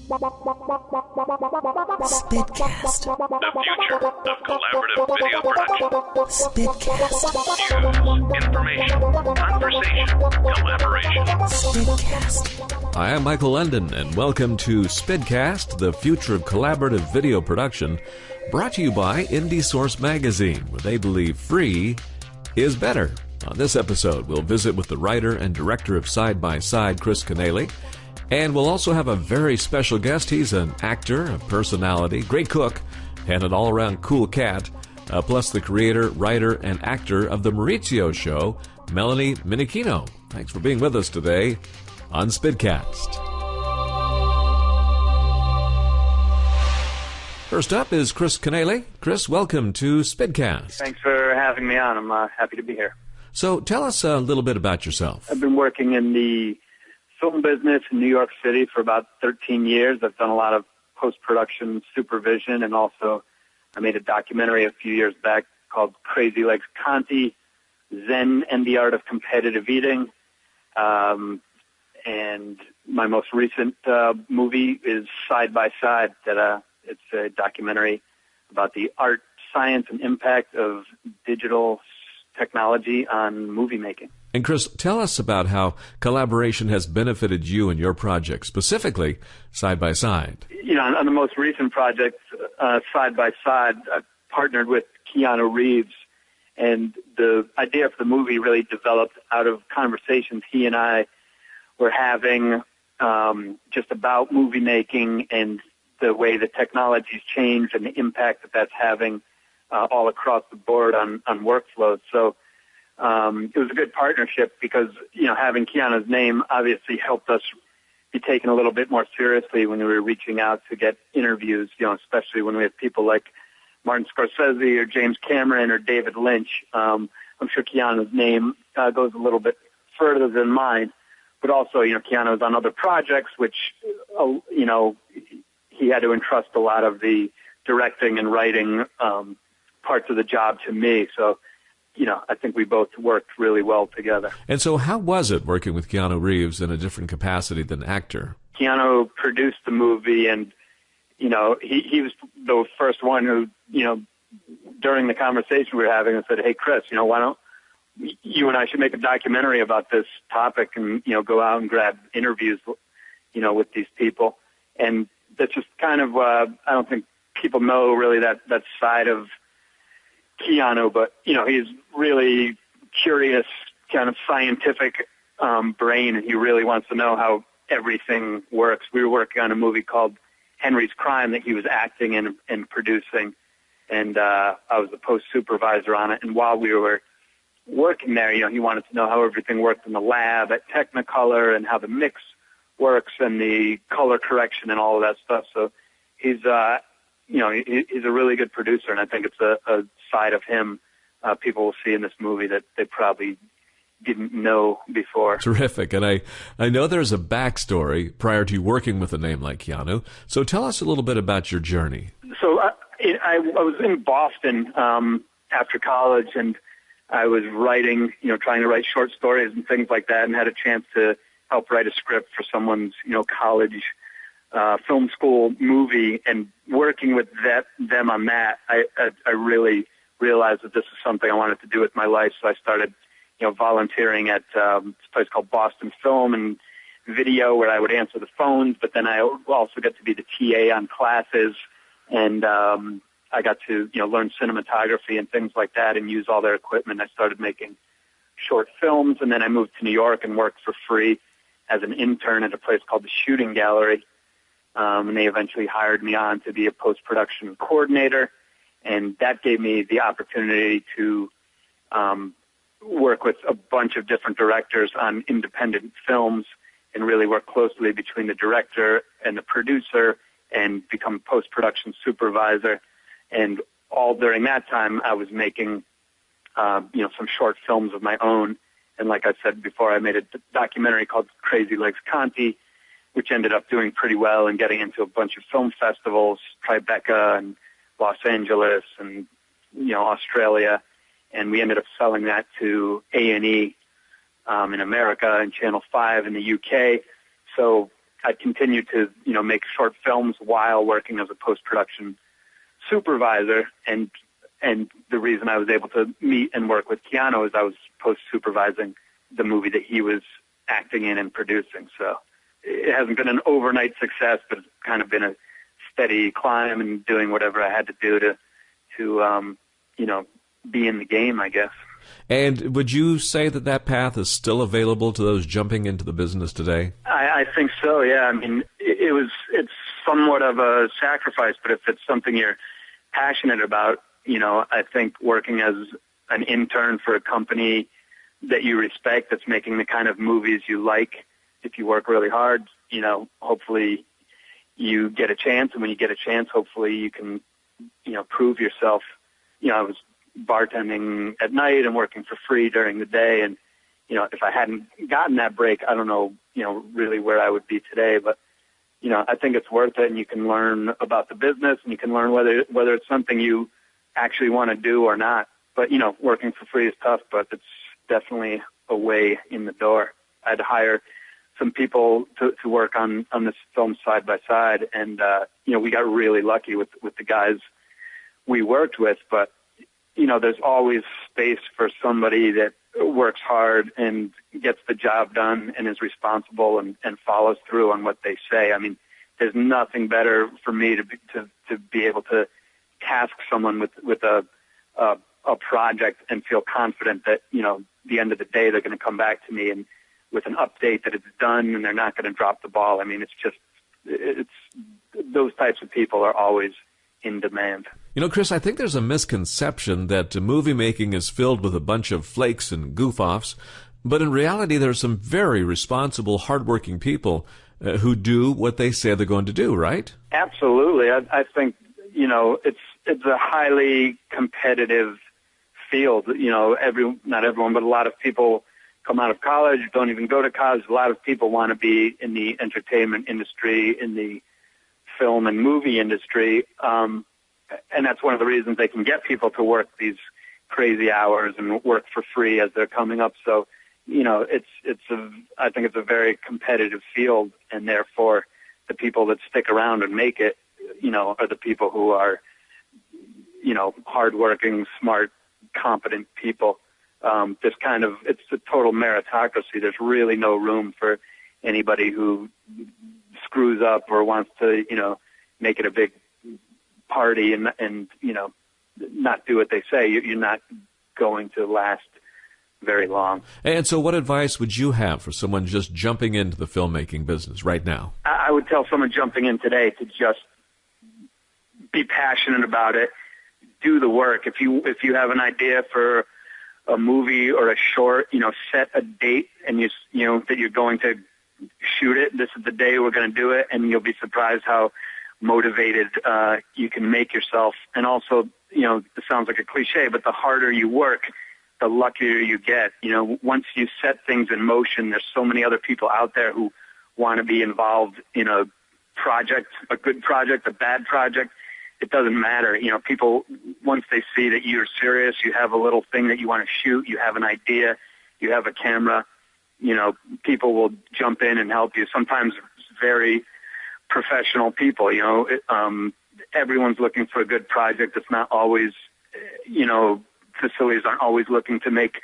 Spidcast. The future of collaborative video production. Spidcast. News, information, conversation, collaboration. Spidcast. Hi, I'm Michael London, and welcome to Spidcast, the future of collaborative video production, brought to you by Indie Source Magazine, where they believe free is better. On this episode, we'll visit with the writer and director of Side by Side, Chris Canale, and we'll also have a very special guest. He's an actor, a personality, great cook, and an all-around cool cat, plus the creator, writer, and actor of The Maurizio Show, Melanie Minichino. Thanks for being with us today on Spidcast. First up is Chris Canale. Chris, welcome to Spidcast. Thanks for having me on. I'm happy to be here. So tell us a little bit about yourself. I've been working in the film business in New York City for about 13 years. I've done a lot of post-production supervision, and also I made a documentary a few years back called Crazy Legs Conti, Zen and the Art of Competitive Eating. And my most recent movie is Side by Side. It's a documentary about the art, science, and impact of digital technology on movie making. And Chris, tell us about how collaboration has benefited you and your project, specifically Side by Side. You know, on the most recent project, Side by Side, I partnered with Keanu Reeves, and the idea for the movie really developed out of conversations he and I were having just about movie making and the way the technology's changed and the impact that that's having all across the board on workflows. So it was a good partnership because, you know, having Keanu's name obviously helped us be taken a little bit more seriously when we were reaching out to get interviews, you know, especially when we have people like Martin Scorsese or James Cameron or David Lynch. I'm sure Keanu's name goes a little bit further than mine, but also, you know, Keanu's on other projects, which, you know, he had to entrust a lot of the directing and writing parts of the job to me. So, you know, I think we both worked really well together. And so how was it working with Keanu Reeves in a different capacity than actor? Keanu produced the movie, and, you know, he was the first one who, you know, during the conversation we were having, I said, hey, Chris, you know, why don't you and I should make a documentary about this topic and, you know, go out and grab interviews, you know, with these people. And that's just kind of, I don't think people know really that side of Keanu, but, you know, he's really curious, kind of scientific brain, and he really wants to know how everything works. We were working on a movie called Henry's Crime that he was acting in and producing, and I was the post supervisor on it. And while we were working there, you know, he wanted to know how everything worked in the lab at Technicolor and how the mix works and the color correction and all of that stuff. So he's, you know, he's a really good producer, and I think it's a side of him people will see in this movie that they probably didn't know before. Terrific. And I know there's a backstory prior to you working with a name like Keanu. So tell us a little bit about your journey. So I was in Boston after college, and I was writing, you know, trying to write short stories and things like that, and had a chance to help write a script for someone's, you know, college film school movie. And working with them on that, I really realized that this is something I wanted to do with my life. So I started, you know, volunteering at this place called Boston Film and Video, where I would answer the phones, but then I also got to be the TA on classes, and I got to, you know, learn cinematography and things like that and use all their equipment. I started making short films, and then I moved to New York and worked for free as an intern at a place called the Shooting Gallery. And they eventually hired me on to be a post-production coordinator, and that gave me the opportunity to work with a bunch of different directors on independent films and really work closely between the director and the producer and become post-production supervisor. And all during that time, I was making, you know, some short films of my own. And like I said before, I made a documentary called Crazy Legs Conti, which ended up doing pretty well and getting into a bunch of film festivals, Tribeca and Los Angeles and, you know, Australia. And we ended up selling that to A&E in America and Channel 5 in the UK. So I'd continue to, make short films while working as a post-production supervisor. And the reason I was able to meet and work with Keanu is I was post-supervising the movie that he was acting in and producing. So it hasn't been an overnight success, but it's kind of been a steady climb and doing whatever I had to do to be in the game, I guess. And would you say that path is still available to those jumping into the business today? I think so, yeah. I mean, it's somewhat of a sacrifice, but if it's something you're passionate about, I think working as an intern for a company that you respect, that's making the kind of movies you like, if you work really hard, hopefully you get a chance, and when you get a chance, hopefully you can, prove yourself. I was bartending at night and working for free during the day, and if I hadn't gotten that break, I don't know, really where I would be today. But I think it's worth it, and you can learn about the business, and you can learn whether it's something you actually want to do or not. But working for free is tough, but it's definitely a way in the door. I had to hire some people to work on this film side by side, and we got really lucky with the guys we worked with. But there's always space for somebody that works hard and gets the job done and is responsible and follows through on what they say. I mean, there's nothing better for me to be able to task someone with a project and feel confident that the end of the day they're going to come back to me and with an update that it's done and they're not going to drop the ball. I mean, it's those types of people are always in demand. Chris, I think there's a misconception that movie making is filled with a bunch of flakes and goof-offs, but in reality there's some very responsible, hardworking people who do what they say they're going to do, right? Absolutely. I think, it's a highly competitive field. Not everyone, but a lot of people come out of college, don't even go to college. A lot of people want to be in the entertainment industry, in the film and movie industry. And that's one of the reasons they can get people to work these crazy hours and work for free as they're coming up. So, I think it's a very competitive field, and therefore the people that stick around and make it, are the people who are, hardworking, smart, competent people. It's a total meritocracy. There's really no room for anybody who screws up or wants to, make it a big party and not do what they say. You're not going to last very long. And so what advice would you have for someone just jumping into the filmmaking business right now? I would tell someone jumping in today to just be passionate about it. Do the work. If you have an idea for a movie or a short, set a date and that you're going to shoot it. This is the day we're going to do it, and you'll be surprised how motivated you can make yourself. And also, it sounds like a cliche, but the harder you work, the luckier you get. Once you set things in motion, there's so many other people out there who want to be involved in a project, a good project, a bad project. It doesn't matter. People, once they see that you're serious, you have a little thing that you want to shoot, you have an idea, you have a camera, people will jump in and help you. Sometimes very professional people, everyone's looking for a good project. It's not always, facilities aren't always looking to make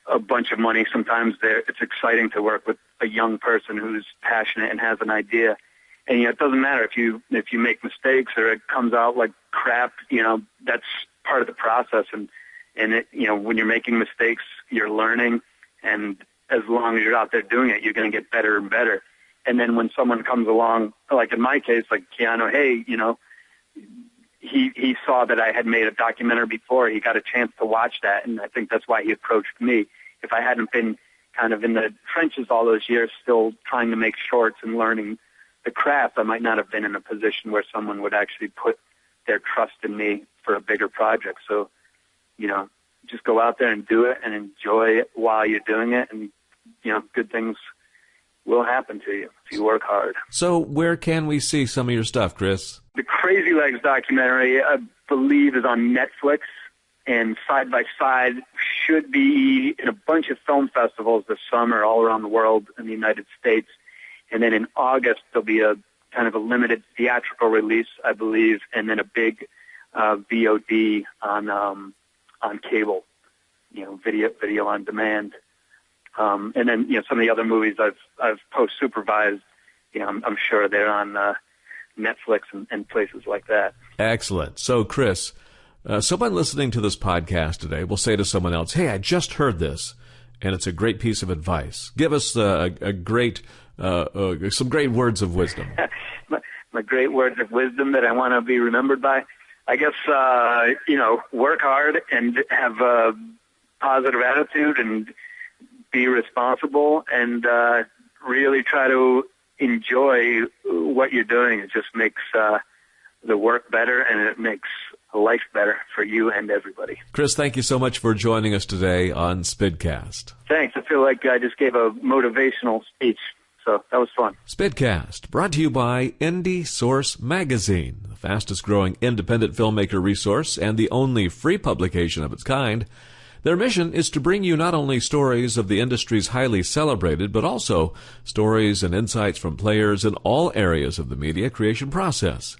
a bunch of money. Sometimes it's exciting to work with a young person who's passionate and has an idea. And it doesn't matter if you make mistakes or it comes out like crap. That's part of the process. And it, when you're making mistakes, you're learning. And as long as you're out there doing it, you're going to get better and better. And then when someone comes along, like in my case, like Keanu, hey, he saw that I had made a documentary before. He got a chance to watch that, and I think that's why he approached me. If I hadn't been kind of in the trenches all those years, still trying to make shorts and learning the craft, I might not have been in a position where someone would actually put their trust in me for a bigger project. So, just go out there and do it and enjoy it while you're doing it, and, good things will happen to you if you work hard. So where can we see some of your stuff, Chris? The Crazy Legs documentary, I believe, is on Netflix, and Side by Side should be in a bunch of film festivals this summer all around the world in the United States. And then in August, there'll be a kind of a limited theatrical release, I believe, and then a big VOD on cable, video on demand. And then, some of the other movies I've post-supervised, I'm sure they're on Netflix and places like that. Excellent. So, Chris, someone listening to this podcast today will say to someone else, hey, I just heard this, and it's a great piece of advice. Give us some great words of wisdom. my great words of wisdom that I want to be remembered by? I guess, work hard and have a positive attitude and be responsible and really try to enjoy what you're doing. It just makes the work better, and it makes life better for you and everybody. Chris, thank you so much for joining us today on Spidcast. Thanks. I feel like I just gave a motivational speech, so that was fun. Spidcast, brought to you by Indie Source Magazine, the fastest-growing independent filmmaker resource and the only free publication of its kind. Their mission is to bring you not only stories of the industry's highly celebrated, but also stories and insights from players in all areas of the media creation process.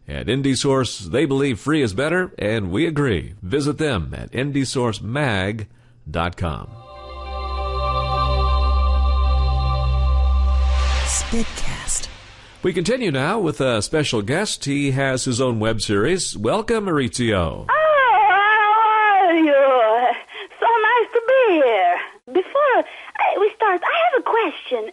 At IndieSource, they believe free is better, and we agree. Visit them at indiesourcemag.com. Spidcast. We continue now with a special guest. He has his own web series. Welcome, Maurizio. Before we start, I have a question.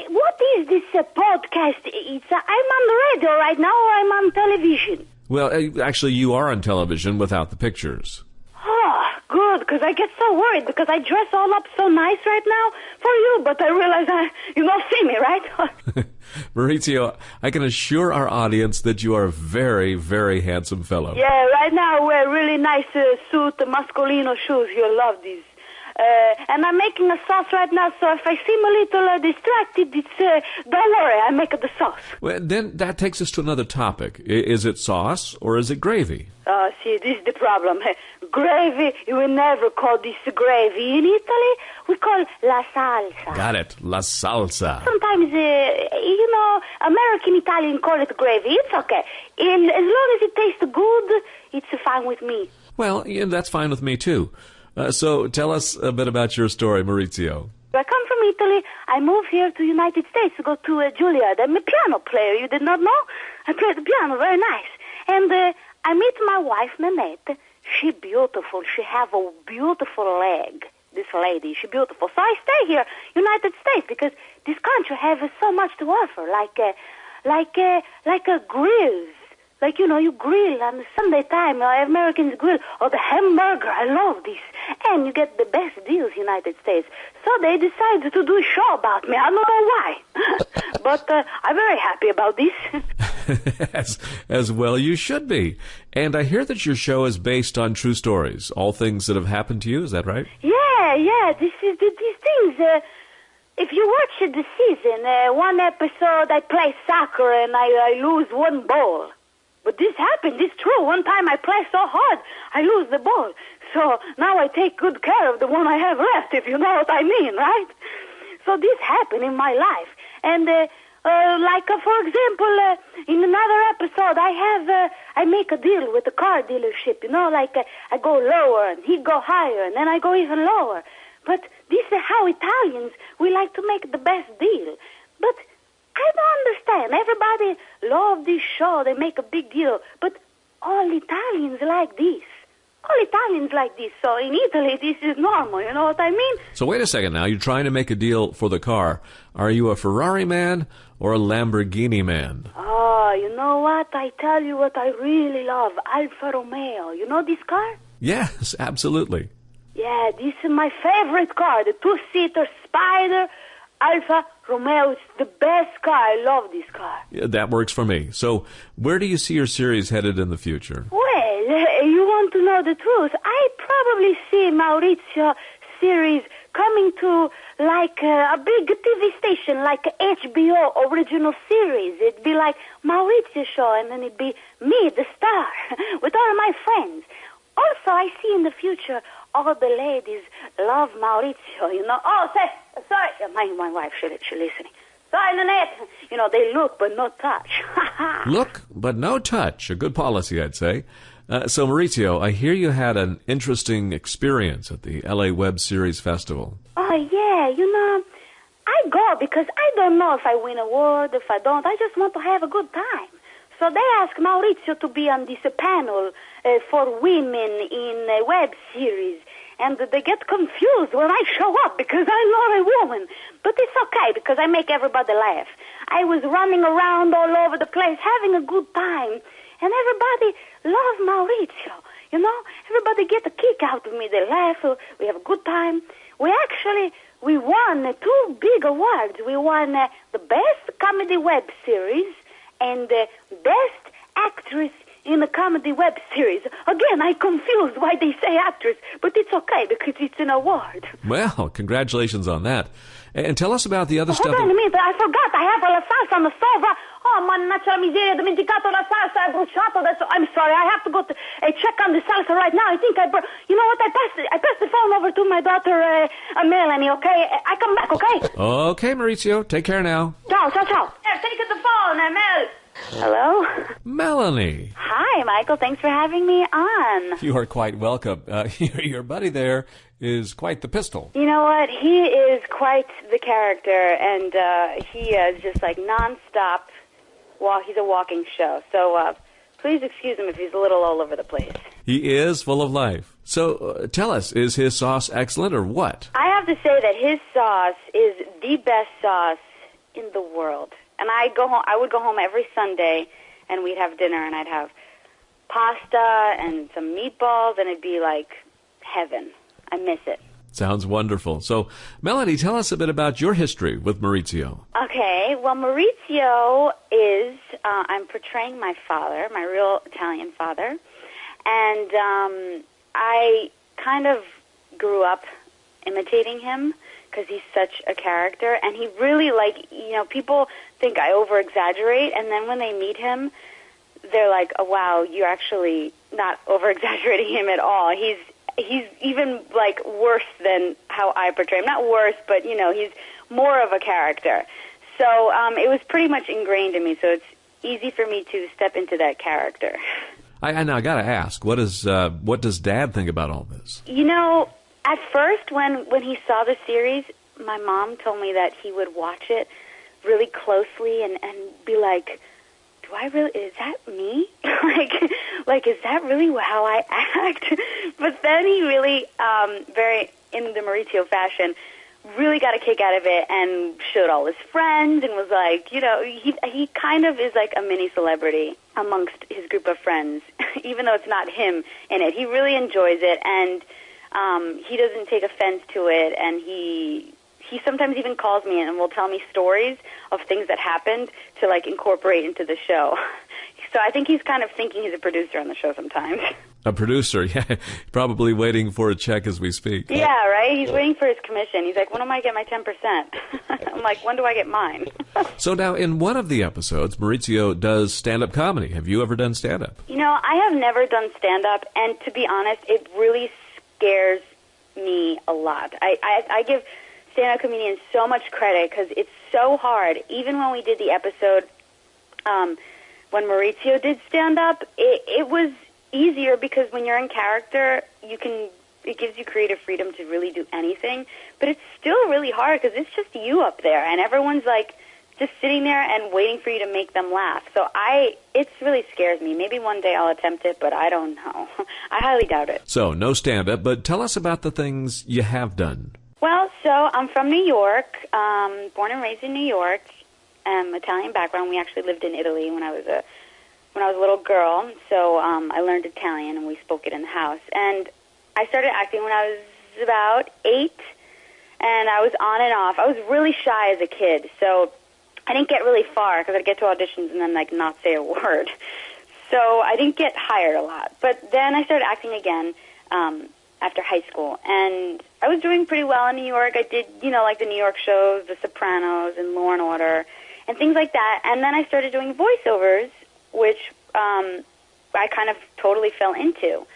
What is this podcast? I'm on the radio right now, or I'm on television? Well, actually, you are on television without the pictures. Oh, good, because I get so worried, because I dress all up so nice right now for you, but I realize you don't see me, right? Maurizio, I can assure our audience that you are a very, very handsome fellow. Yeah, right now I wear really nice suit, Mascolino shoes. You'll love these. And I'm making a sauce right now, so if I seem a little distracted, don't worry, I make the sauce. Well, then that takes us to another topic. Is it sauce or is it gravy? See, this is the problem. Gravy, you will never call this gravy. In Italy, we call la salsa. Got it, la salsa. Sometimes, American Italian call it gravy. It's okay. And as long as it tastes good, it's fine with me. Well, yeah, that's fine with me, too. So tell us a bit about your story, Maurizio. I come from Italy. I moved here to United States to go to Juilliard. I'm a piano player. You did not know? I play the piano very nice. And I meet my wife, Nanette. She beautiful. She have a beautiful leg. This lady, she beautiful. So I stay here, United States, because this country has so much to offer, like a grills. Like, you grill on Sunday time, Americans grill, or the hamburger, I love this. And you get the best deals, United States. So they decided to do a show about me. I don't know why. But I'm very happy about this. As well you should be. And I hear that your show is based on true stories, all things that have happened to you, is that right? Yeah, these things... If you watch the season, one episode I play soccer and I lose one ball. But this happened, it's true. One time I play so hard, I lose the ball. So now I take good care of the one I have left, if you know what I mean, right? So this happened in my life. And, for example, in another episode, I make a deal with the car dealership, I go lower and he go higher, and then I go even lower. But this is how Italians, we like to make the best deal. But I don't understand. Everybody love this show. They make a big deal. But all Italians like this. All Italians like this. So in Italy, this is normal. You know what I mean? So wait a second now. You're trying to make a deal for the car. Are you a Ferrari man or a Lamborghini man? Oh, you know what? I tell you what I really love. Alfa Romeo. You know this car? Yes, absolutely. Yeah, this is my favorite car. The two-seater Spider Alfa Romeo. It's the best car. I love this car. Yeah, that works for me. So where do you see your series headed in the future? Well, you want to know the truth. I probably see Maurizio series coming to like a big TV station, like HBO original series. It'd be like Maurizio show, and then it'd be me, the star, with all my friends. Also, I see in the future all the ladies love Maurizio, Oh, sorry. My wife, she's listening. Saw in the net. You know, they look but not touch. Look, but no touch. A good policy, I'd say. So, Maurizio, I hear you had an interesting experience at the LA Web Series Festival. Oh, yeah, you know, I go because I don't know if I win an award, if I don't. I just want to have a good time. So they asked Maurizio to be on this panel for women in a web series. And they get confused when I show up because I'm not a woman. But it's okay because I make everybody laugh. I was running around all over the place having a good time. And everybody loves Maurizio. You know, everybody get a kick out of me. They laugh. We have a good time. We won 2 big awards. We won the Best Comedy Web Series and the Best Actress in a Comedy Web Series. Again, I'm confused why they say actress, but it's okay because it's an award. Well, congratulations on that. And tell us about the other stuff. Hold on a minute, I forgot. I have la salsa on the stove. Oh, mannaggia la miseria, ho dimenticato la salsa, è bruciato. I'm sorry, I have to go to check on the salsa right now. I think you know what, I passed the phone over to my daughter, Melanie, okay? I come back, okay? Okay, Maurizio, take care now. Ciao. Here, take the phone, Mel. Hello? Melanie. Hi, Michael. Thanks for having me on. You are quite welcome. Your buddy there is quite the pistol. You know what? He is quite the character, and he is just like nonstop. He's a walking show. So please excuse him if he's a little all over the place. He is full of life. So tell us, is his sauce excellent or what? I have to say that his sauce is the best sauce in the world. And I would go home every Sunday, and we'd have dinner, and I'd have pasta and some meatballs, and it'd be like heaven. I miss it. Sounds wonderful. So, Melanie, tell us a bit about your history with Maurizio. Okay, well, Maurizio is, I'm portraying my father, my real Italian father, and I kind of grew up imitating him because he's such a character, and he really, people think I over-exaggerate, and then when they meet him, they're like, oh, wow, you're actually not over-exaggerating him at all. He's even, worse than how I portray him. Not worse, but, he's more of a character. So it was pretty much ingrained in me, so it's easy for me to step into that character. I got to ask, what does Dad think about all this? At first, when he saw the series, my mom told me that he would watch it really closely and be like, do I really, is that me? Is that really how I act? But then he really, very in the Maurizio fashion, really got a kick out of it and showed all his friends and was like, he kind of is like a mini celebrity amongst his group of friends, even though it's not him in it. He really enjoys it, and he doesn't take offense to it, and he sometimes even calls me and will tell me stories of things that happened to incorporate into the show. So I think he's kind of thinking he's a producer on the show sometimes. A producer, yeah, probably waiting for a check as we speak. Yeah, right? He's waiting for his commission. He's like, when am I get my 10%? I'm like, when do I get mine? So now, in one of the episodes, Maurizio does stand-up comedy. Have you ever done stand-up? I have never done stand-up, and to be honest, it really scares me a lot. I give stand-up comedians so much credit because it's so hard. Even when we did the episode when Maurizio did stand-up, it was easier because when you're in character, it gives you creative freedom to really do anything. But it's still really hard because it's just you up there, and everyone's just sitting there and waiting for you to make them laugh. So it really scares me. Maybe one day I'll attempt it, but I don't know. I highly doubt it. So no stand-up, but tell us about the things you have done. Well, so I'm from New York, born and raised in New York, Italian background. We actually lived in Italy when I was a little girl, so I learned Italian, and we spoke it in the house. And I started acting when I was about 8, and I was on and off. I was really shy as a kid, so I didn't get really far because I'd get to auditions and then not say a word. So I didn't get hired a lot. But then I started acting again after high school, and I was doing pretty well in New York. I did, the New York shows, The Sopranos and Law and Order, and things like that. And then I started doing voiceovers, which I kind of totally fell into.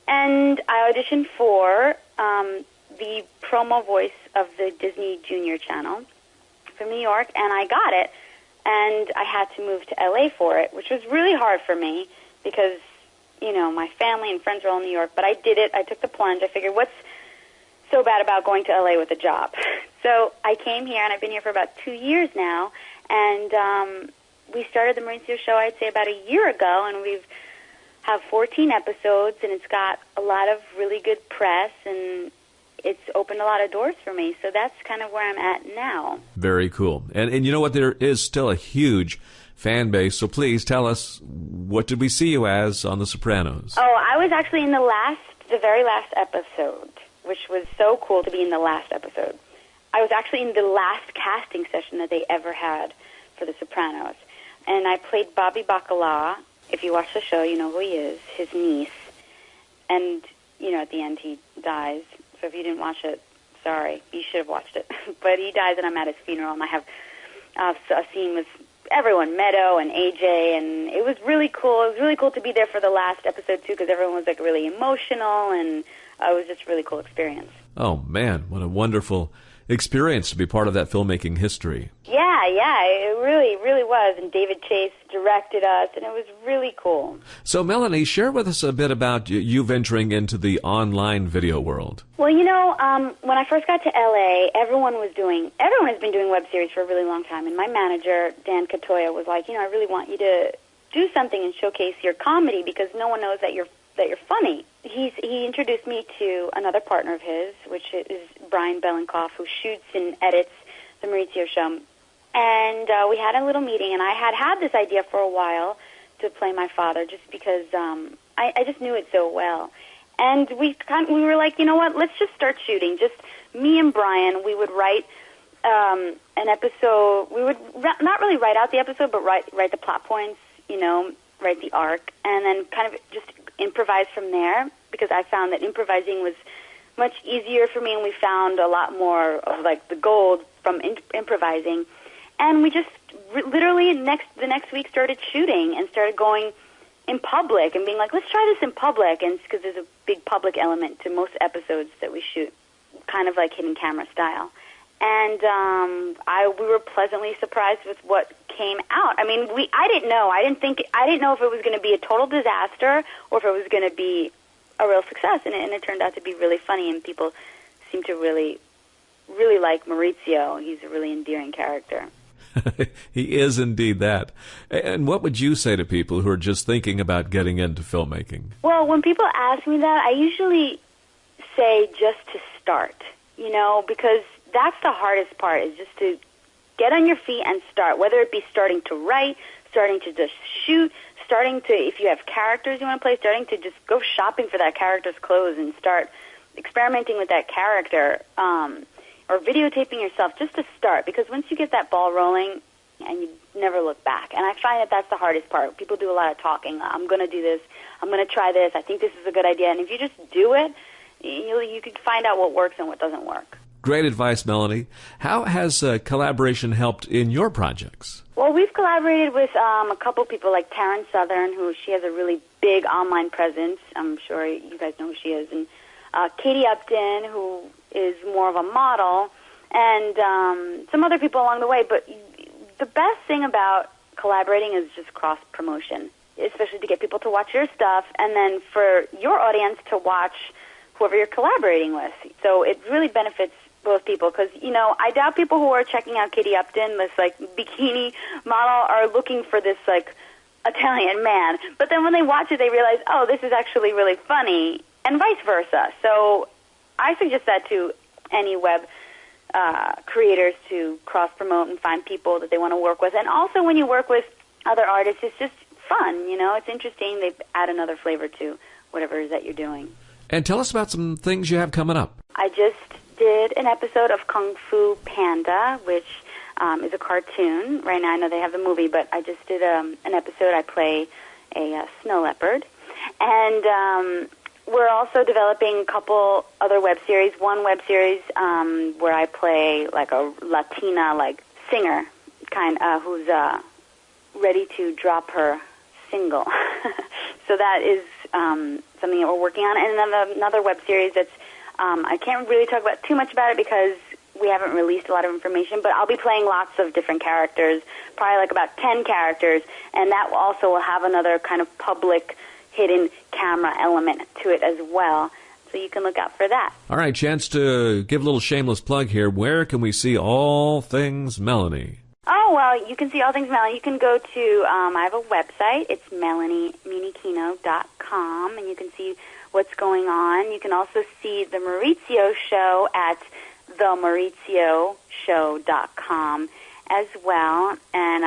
And I auditioned for the promo voice of the Disney Junior channel. from New York, and I got it. And I had to move to L.A. for it, which was really hard for me because, my family and friends were all in New York. But I did it. I took the plunge. I figured, what's so bad about going to L.A. with a job? So I came here, and I've been here for about 2 years now. And we started the Maurizio Show, I'd say, about a year ago, and we've have 14 episodes, and it's got a lot of really good press, and it's opened a lot of doors for me. So that's kind of where I'm at now. Very cool. And you know what? There is still a huge fan base, so please tell us, what did we see you as on The Sopranos? Oh, I was actually in the very last episode, which was so cool to be in the last episode. I was actually in the last casting session that they ever had for The Sopranos. And I played Bobby Bacala. If you watch the show, you know who he is, his niece. And, at the end he dies. So if you didn't watch it, sorry, you should have watched it. But he dies, and I'm at his funeral, and I have a scene with everyone, Meadow and AJ, and it was really cool. It was really cool to be there for the last episode, too, because everyone was, really emotional, and it was just a really cool experience. Oh, man, what a wonderful experience to be part of that filmmaking history. Yeah, it really, really was. And David Chase directed us, and it was really cool. So, Melanie, share with us a bit about you venturing into the online video world. Well, when I first got to L.A., everyone has been doing web series for a really long time. And my manager, Dan Katoya, was like, I really want you to do something and showcase your comedy because no one knows that you're funny. He introduced me to another partner of his, which is Brian Belenkoff, who shoots and edits the Maurizio Show. And we had a little meeting, and I had this idea for a while to play my father, just because I just knew it so well. And we were like, you know what? Let's just start shooting. Just me and Brian. We would write an episode. We would not really write out the episode, but write the plot points. Write the arc, and then kind of just improvise from there. Because I found that improvising was much easier for me, and we found a lot more of the gold from improvising. And we just literally the next week started shooting and started going in public and being like, let's try this in public. And because there's a big public element to most episodes that we shoot, kind of like hidden camera style. And we were pleasantly surprised with what came out. I mean, I didn't know. I didn't know if it was going to be a total disaster or if it was going to be a real success. And it turned out to be really funny, and people seem to really, really like Maurizio. He's a really endearing character. He is indeed that. And what would you say to people who are just thinking about getting into filmmaking? Well, when people ask me that, I usually say just to start, because that's the hardest part, is just to get on your feet and start, whether it be starting to write, starting to just shoot, starting to, if you have characters you want to play, starting to just go shopping for that character's clothes and start experimenting with that character, or videotaping yourself, just to start, because once you get that ball rolling, and you never look back. And I find that that's the hardest part. People do a lot of talking. I'm going to do this. I'm going to try this. I think this is a good idea. And if you just do it, you can find out what works and what doesn't work. Great advice, Melanie. How has collaboration helped in your projects? Well, we've collaborated with a couple people like Taryn Southern, she has a really big online presence. I'm sure you guys know who she is. And Katie Upton, who is more of a model, and some other people along the way. But the best thing about collaborating is just cross-promotion, especially to get people to watch your stuff, and then for your audience to watch whoever you're collaborating with. So it really benefits both people, because, I doubt people who are checking out Katie Upton, this, bikini model, are looking for this, Italian man. But then when they watch it, they realize, oh, this is actually really funny, and vice versa. So I suggest that to any web creators, to cross-promote and find people that they want to work with. And also when you work with other artists, it's just fun, it's interesting. They add another flavor to whatever it is that you're doing. And tell us about some things you have coming up. I just did an episode of Kung Fu Panda, which is a cartoon. Right now I know they have the movie, but I just did an episode. I play a snow leopard. And we're also developing a couple other web series. One web series where I play a Latina singer who's ready to drop her single. So that is something that we're working on. And then another web series that's I can't really talk about too much about it because we haven't released a lot of information, but I'll be playing lots of different characters, probably like about 10 characters, and that also will have another kind of public hidden camera element to it as well. So you can look out for that. All right, chance to give a little shameless plug here. Where can we see all things Melanie? Oh, well, you can see all things Melanie. You can go to, I have a website. It's melanieminikino.com, and you can see what's going on. You can also see the Maurizio Show at themauritioshow.com as well. And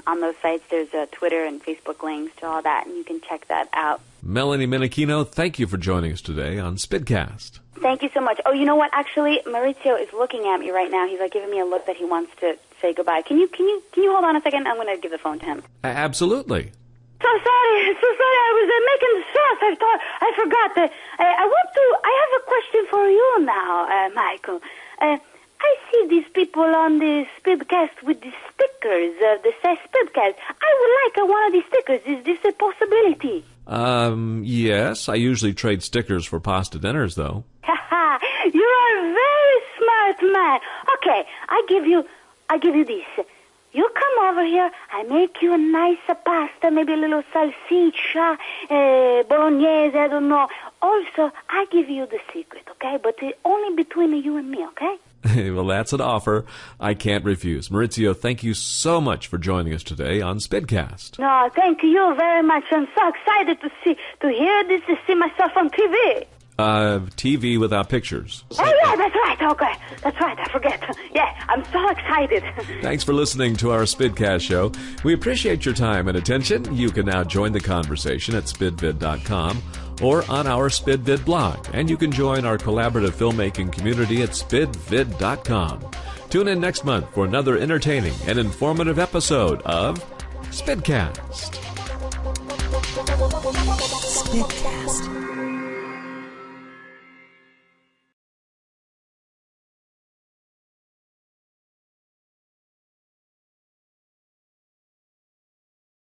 on those sites, there's Twitter and Facebook links to all that, and you can check that out. Melanie Minikino, thank you for joining us today on Spidcast. Thank you so much. Oh, you know what? Actually, Maurizio is looking at me right now. He's like giving me a look that he wants to say goodbye. Can you hold on a second? I'm going to give the phone to him. Absolutely. So sorry. I was making the sauce. I forgot that. I have a question for you now, Michael. I see these people on the Spidcast with the stickers. That says Spidcast. I would like one of these stickers. Is this a possibility? Yes. I usually trade stickers for pasta dinners, though. Ha! You are a very smart man. Okay, I give you this. You come over here, I make you a nice pasta, maybe a little salsiccia, bolognese, I don't know. Also, I give you the secret, okay? But only between you and me, okay? Well, that's an offer I can't refuse. Maurizio, thank you so much for joining us today on Spidcast. No, thank you very much. I'm so excited to hear this, to see myself on TV. TV without pictures. Oh, yeah, that's right. Okay, that's right. I forget. Yeah, I'm so excited. Thanks for listening to our Spidcast show. We appreciate your time and attention. You can now join the conversation at spidvid.com or on our SpidVid blog. And you can join our collaborative filmmaking community at spidvid.com. Tune in next month for another entertaining and informative episode of Spidcast. Spidcast.